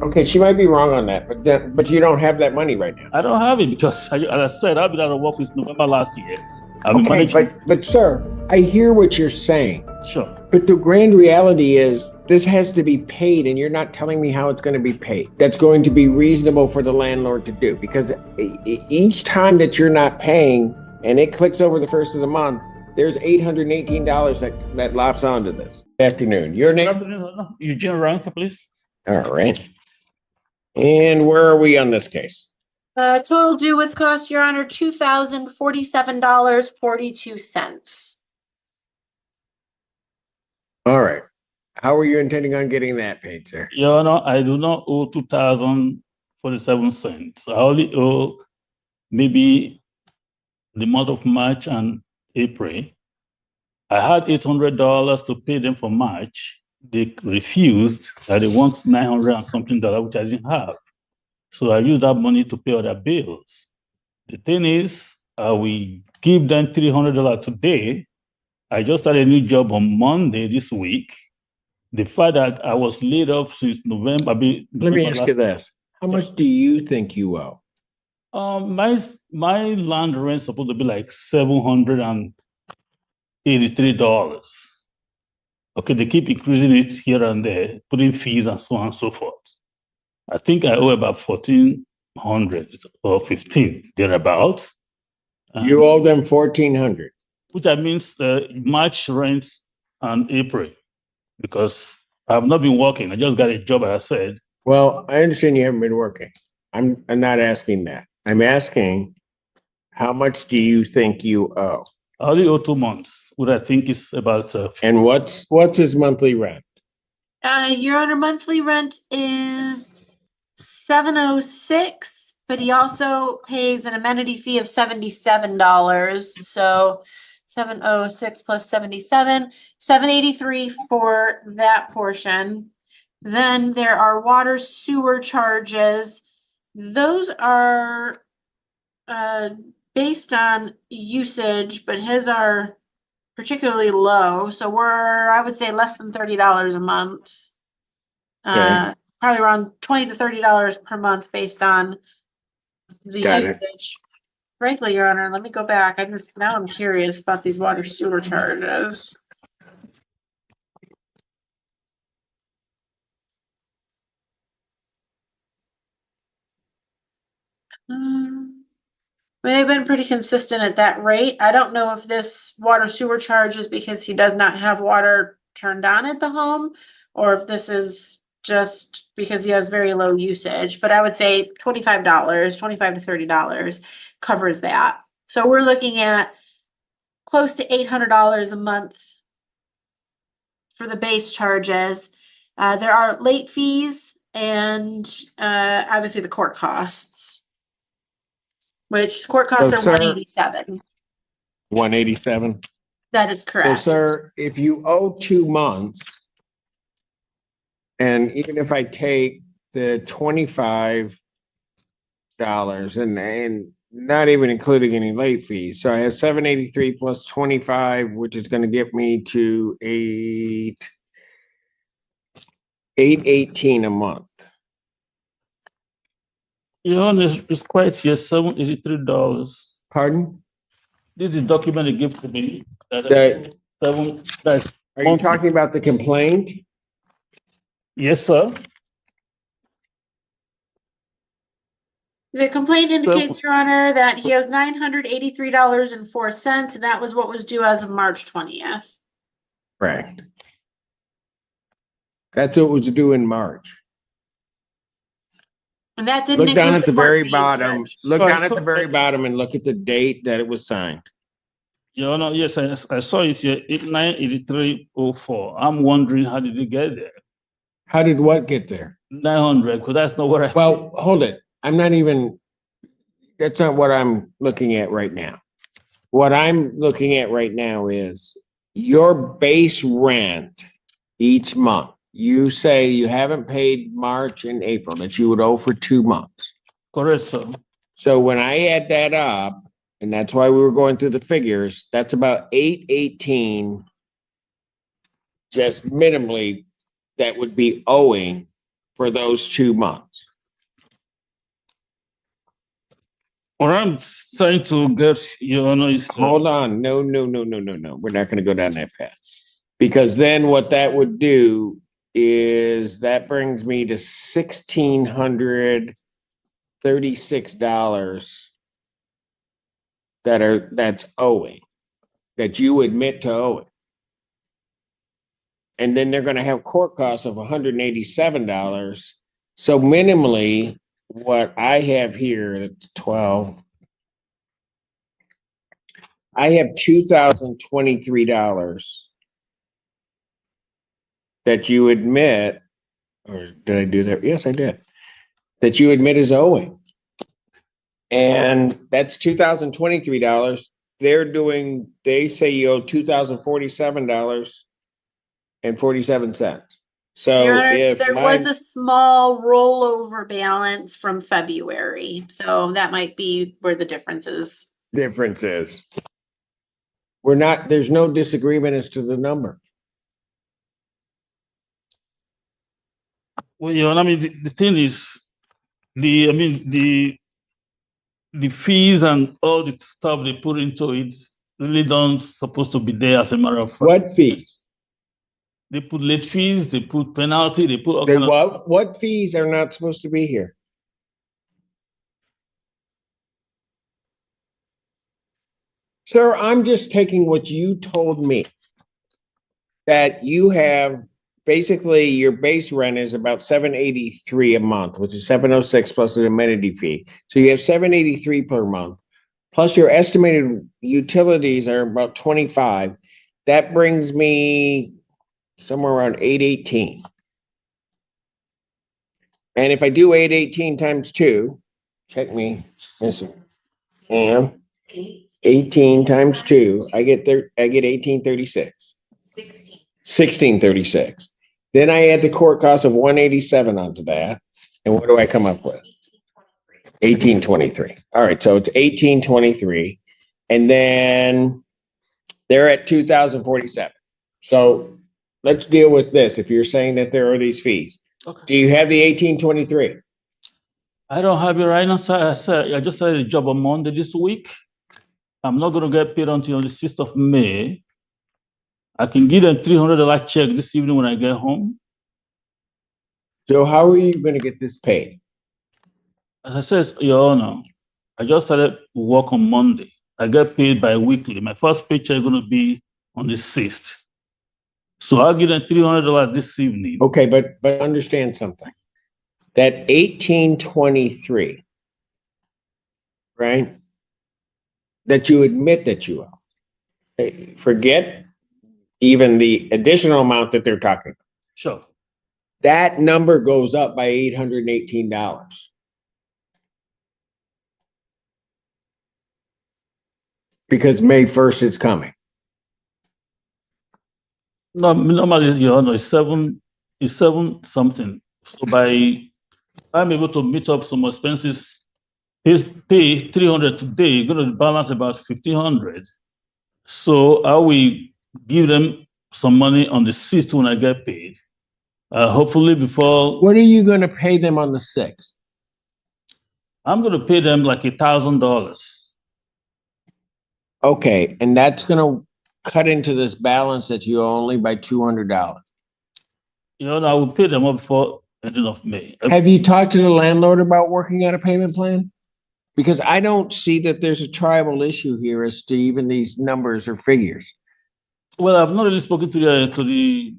Okay, she might be wrong on that, but you don't have that money right now. I don't have it because, as I said, I've been out of work since November last year. I've been Okay, managing. but sir, I hear what you're saying. Sure. But the grand reality is this has to be paid, and you're not telling me how it's going to be paid. That's going to be reasonable for the landlord to do, because each time that you're not paying and it clicks over the first of the month, there's $818 that lops onto this. Good afternoon. Your name? Eugene Rank, please. All right. And where are we on this case? Total due with cost, Your Honor, $2,047.42. All right. How are you intending on getting that paid, sir? Your Honor, I do not owe 2,047 cents. I only owe maybe the month of March and April. I had $800 to pay them for March. They refused that they want 900 and something dollars, which I didn't have. So I used that money to pay other bills. The thing is, we give them $300 today. I just started a new job on Monday this week. The fact that I was laid off since November. Let me ask you this. How much do you think you owe? My land rent is supposed to be like $783. Okay, they keep increasing it here and there, putting fees and so on and so forth. I think I owe about 1,400 or 15 thereabout. You owe them 1,400, which that means March rents and April, because I've not been working. I just got a job, as I said. Well, I understand you haven't been working. I'm not asking that. I'm asking, how much do you think you owe? I only owe 2 months, what I think is about. And what's his monthly rent? Your Honor, monthly rent is $706, but he also pays an amenity fee of $77. So 706 plus 77, 783 for that portion. Then there are water sewer charges. Those are based on usage, but his are particularly low. So we're, I would say, less than $30 a month. Okay. Probably around $20 to $30 per month based on the usage. Frankly, Your Honor, let me go back. Now I'm curious about these water sewer charges. They've been pretty consistent at that rate. I don't know if this water sewer charge is because he does not have water turned on at the home, or if this is just because he has very low usage. But I would say $25, $25 to $30 covers that. So we're looking at close to $800 a month for the base charges. There are late fees and obviously the court costs. Which court costs are $187. $187? That is correct. So, sir, if you owe 2 months, and even if I take the $25 and not even including any late fees, so I have 783 plus 25, which is going to get me to 818 a month. Your Honor, it's quite here, $783. Pardon? This is the document they give to me. Are you talking about the complaint? Yes, sir. The complaint indicates, Your Honor, that he owes $983.04, and that was what was due as of March 20th. Correct. That's what was due in March. And that didn't look down at the very bottom. Judge. Look down at the very bottom and look at the date that it was signed. Your Honor, yes, I saw it here, 983.04. I'm wondering, how did it get there? How did what get there? 900, because that's not what I. Well, hold it. That's not what I'm looking at right now. What I'm looking at right now is your base rent each month. You say you haven't paid March and April, that you would owe for 2 months. Correct, sir. So when I add that up, and that's why we were going through the figures, that's about 818 just minimally that would be owing for those 2 months. What I'm trying to get, Your Honor, is Hold on. No. We're not going to go down that path. Because then what that would do is that brings me to $1,636 that's owing, that you admit to owing. And then they're going to have court costs of $187. So minimally, what I have here at 12, I have $2,023 that you admit, or did I do that? Yes, I did. That you admit is owing. And that's $2,023. They say you owe $2,047.47. So Your Honor, if there was a small rollover balance from February, so that might be where the difference is. there's no disagreement as to the number. well, Your Honor, I mean, the thing is, the fees and all the stuff they put into it really don't supposed to be there as a matter of fact. What fees? They put late fees, they put penalty, they put all kind of. What fees are not supposed to be here? Sir, I'm just taking what you told me. That you have, basically your base rent is about $783 a month, which is $706 plus an amenity fee. So you have $783 per month. Plus your estimated utilities are about $25. That brings me somewhere around $818. And if I do $818 times 2, check me, and 18 times 2, I get 1836. 1636. Then I add the court cost of 187 onto that. And what do I come up with? 1823. All right, so it's 1823. And then they're at 2047. So let's deal with this. If you're saying that there are these fees, Okay. do you have the 1823? I don't have it right now, sir. I just started a job on Monday this week. I'm not going to get paid until the 6th of May. I can give them $300 check this evening when I get home. So how are you going to get this paid? As I said, Your Honor, I just started work on Monday. I get paid bi-weekly. My first paycheck is going to be on the 6th. So I'll give them $300 this evening. Okay, but understand something. That 1823, right? That you admit that you owe. Hey, forget even the additional amount that they're talking about. Sure. That number goes up by $818. Because May 1st is coming. No, normally, Your Honor, it's seven something. So I'm able to meet up some expenses. His pay $300 today, going to balance about $1,500. So I will give them some money on the 6th when I get paid. Hopefully before. What are you going to pay them on the 6th? I'm going to pay them like $1,000. Okay, and that's going to cut into this balance that you owe only by $200. You know, I will pay them up before the end of May. Have you talked to the landlord about working out a payment plan? Because I don't see that there's a tribal issue here as to even these numbers or figures. Well, I've not really spoken to the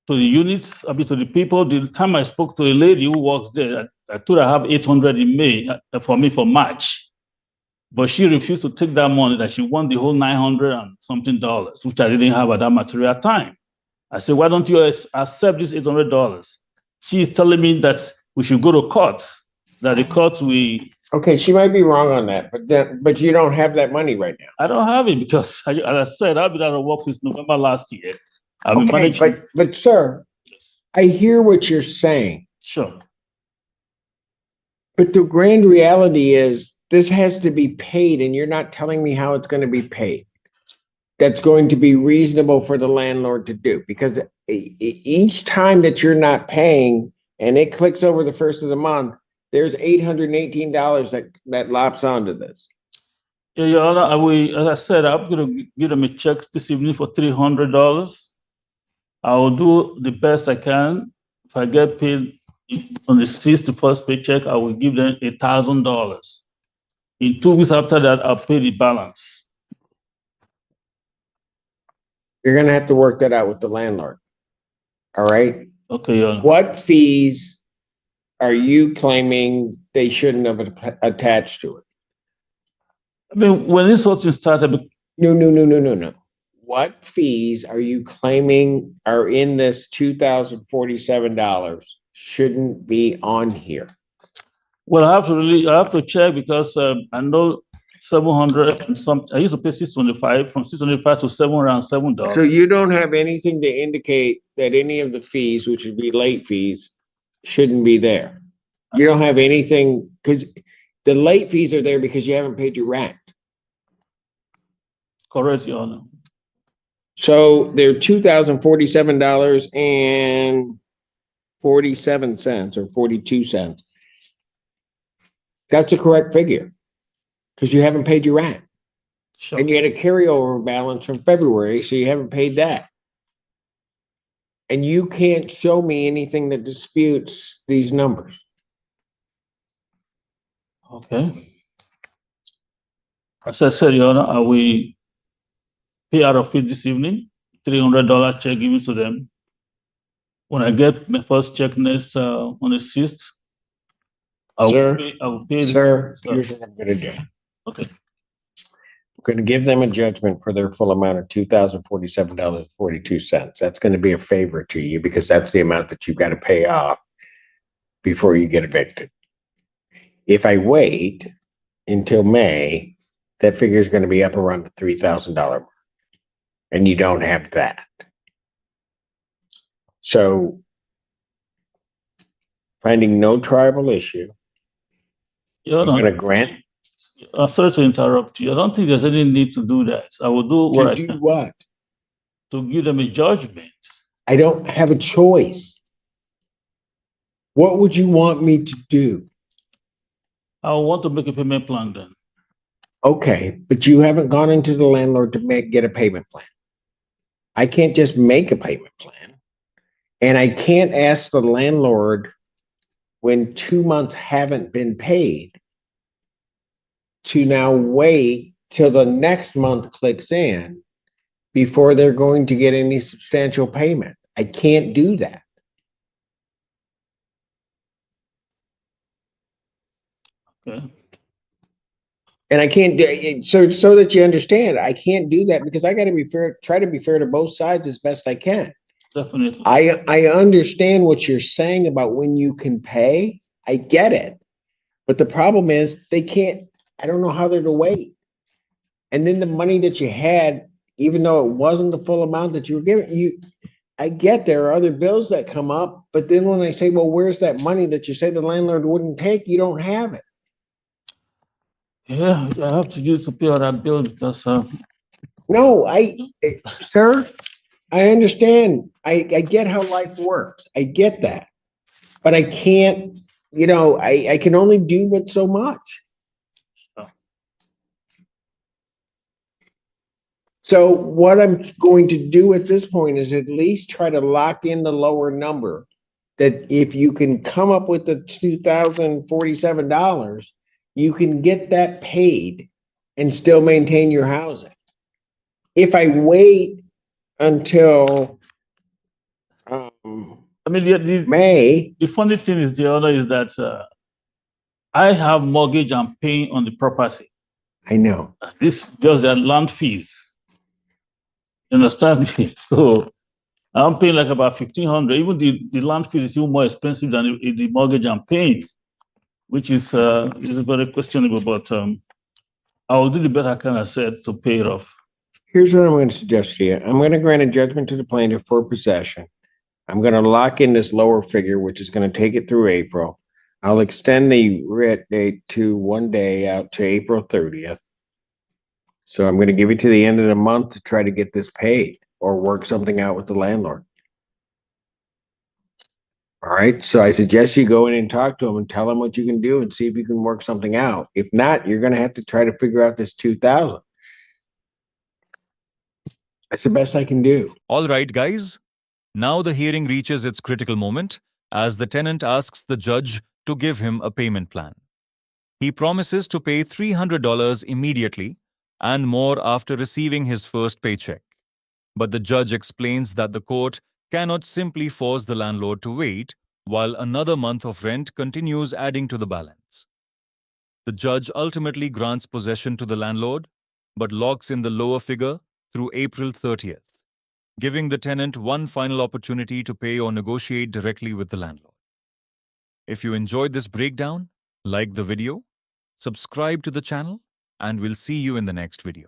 units, I mean, to the people. The time I spoke to a lady who works there, I told her I have 800 in May for March. But she refused to take that money, that she won the whole $900 and something, which I didn't have at that material time. I said, why don't you accept this $800? She is telling me that we should go to court, that the court will. Okay, she might be wrong on that, but you don't have that money right now. I don't have it because, as I said, I've been out of work since November last year. Okay, but sir, I hear what you're saying. Sure. But the grand reality is this has to be paid, and you're not telling me how it's going to be paid. That's going to be reasonable for the landlord to do, because each time that you're not paying and it clicks over the first of the month, there's $818 that lops onto this. Yeah, Your Honor, as I said, I'm going to give them a check this evening for $300. I will do the best I can. If I get paid on the 6th, the first paycheck, I will give them $1,000. In 2 weeks after that, I'll pay the balance. You're gonna have to work that out with the landlord. All right? Okay, Your Honor. What fees are you claiming they shouldn't have attached to it? I mean, when this whole thing started, No. What fees are you claiming are in this $2,047 shouldn't be on here? well, I have to check because I know 700 and some. I used to pay 625 from 625 to $707. So you don't have anything to indicate that any of the fees, which would be late fees, shouldn't be there. You don't have anything because the late fees are there because you haven't paid your rent. Correct, Your Honor. So they're $2,047.47 or 42 cents. That's the correct figure because you haven't paid your rent. Sure. And you had a carryover balance from February, so you haven't paid that. And you can't show me anything that disputes these numbers. Okay. As I said, Your Honor, I will pay out of it this evening, $300 check given to them. When I get my first check next on the 6th, I will pay Sir, here's what I'm gonna do. Okay. I'm gonna give them a judgment for their full amount of $2,047.42. That's gonna be a favor to you because that's the amount that you've got to pay off before you get evicted. If I wait until May, that figure is gonna be up around the $3,000 mark. And you don't have that. So finding no tribal issue, Your I'm Honor, gonna grant. I'm sorry to interrupt you. I don't think there's any need to do that. I will do what I To do can what? to give them a judgment. I don't have a choice. What would you want me to do? I want to make a payment plan then. Okay, but you haven't gone into the landlord to get a payment plan. I can't just make a payment plan. And I can't ask the landlord when 2 months haven't been paid to now wait till the next month clicks in before they're going to get any substantial payment. I can't do that. Okay. And I can't do it so that you understand, I can't do that because I got to be fair, try to be fair to both sides as best I can. Definitely. I understand what you're saying about when you can pay. I get it. But the problem is they can't, I don't know how they're to wait. And then the money that you had, even though it wasn't the full amount that you were giving, I get there are other bills that come up, but then when I say, well, where's that money that you say the landlord wouldn't take, you don't have it. Yeah, I have to use to pay all that bill because No, sir, I understand. I get how life works. I get that. But I can't, I can only do but so much. Oh. So what I'm going to do at this point is at least try to lock in the lower number that if you can come up with the $2,047, you can get that paid and still maintain your housing. If I wait until I mean, May, the funny thing is, the other is that I have mortgage I'm paying on the property. I know. This just their land fees. You understand me? So I'm paying like about $1,500. Even the land fees is even more expensive than the mortgage I'm paying, which is very questionable. But I will do the best I can, I said, to pay it off. Here's what I'm going to suggest to you. I'm going to grant a judgment to the plaintiff for possession. I'm going to lock in this lower figure, which is going to take it through April. I'll extend the writ date to 1 day out to April 30th. So I'm going to give it to the end of the month to try to get this paid or work something out with the landlord. All right. So I suggest you go in and talk to him and tell him what you can do and see if you can work something out. If not, you're going to have to try to figure out this 2,000. That's the best I can do. All right, guys. Now the hearing reaches its critical moment as the tenant asks the judge to give him a payment plan. He promises to pay $300 immediately and more after receiving his first paycheck. But the judge explains that the court cannot simply force the landlord to wait while another month of rent continues adding to the balance. The judge ultimately grants possession to the landlord, but locks in the lower figure through April 30th, giving the tenant one final opportunity to pay or negotiate directly with the landlord. If you enjoyed this breakdown, like the video, subscribe to the channel, and we'll see you in the next video.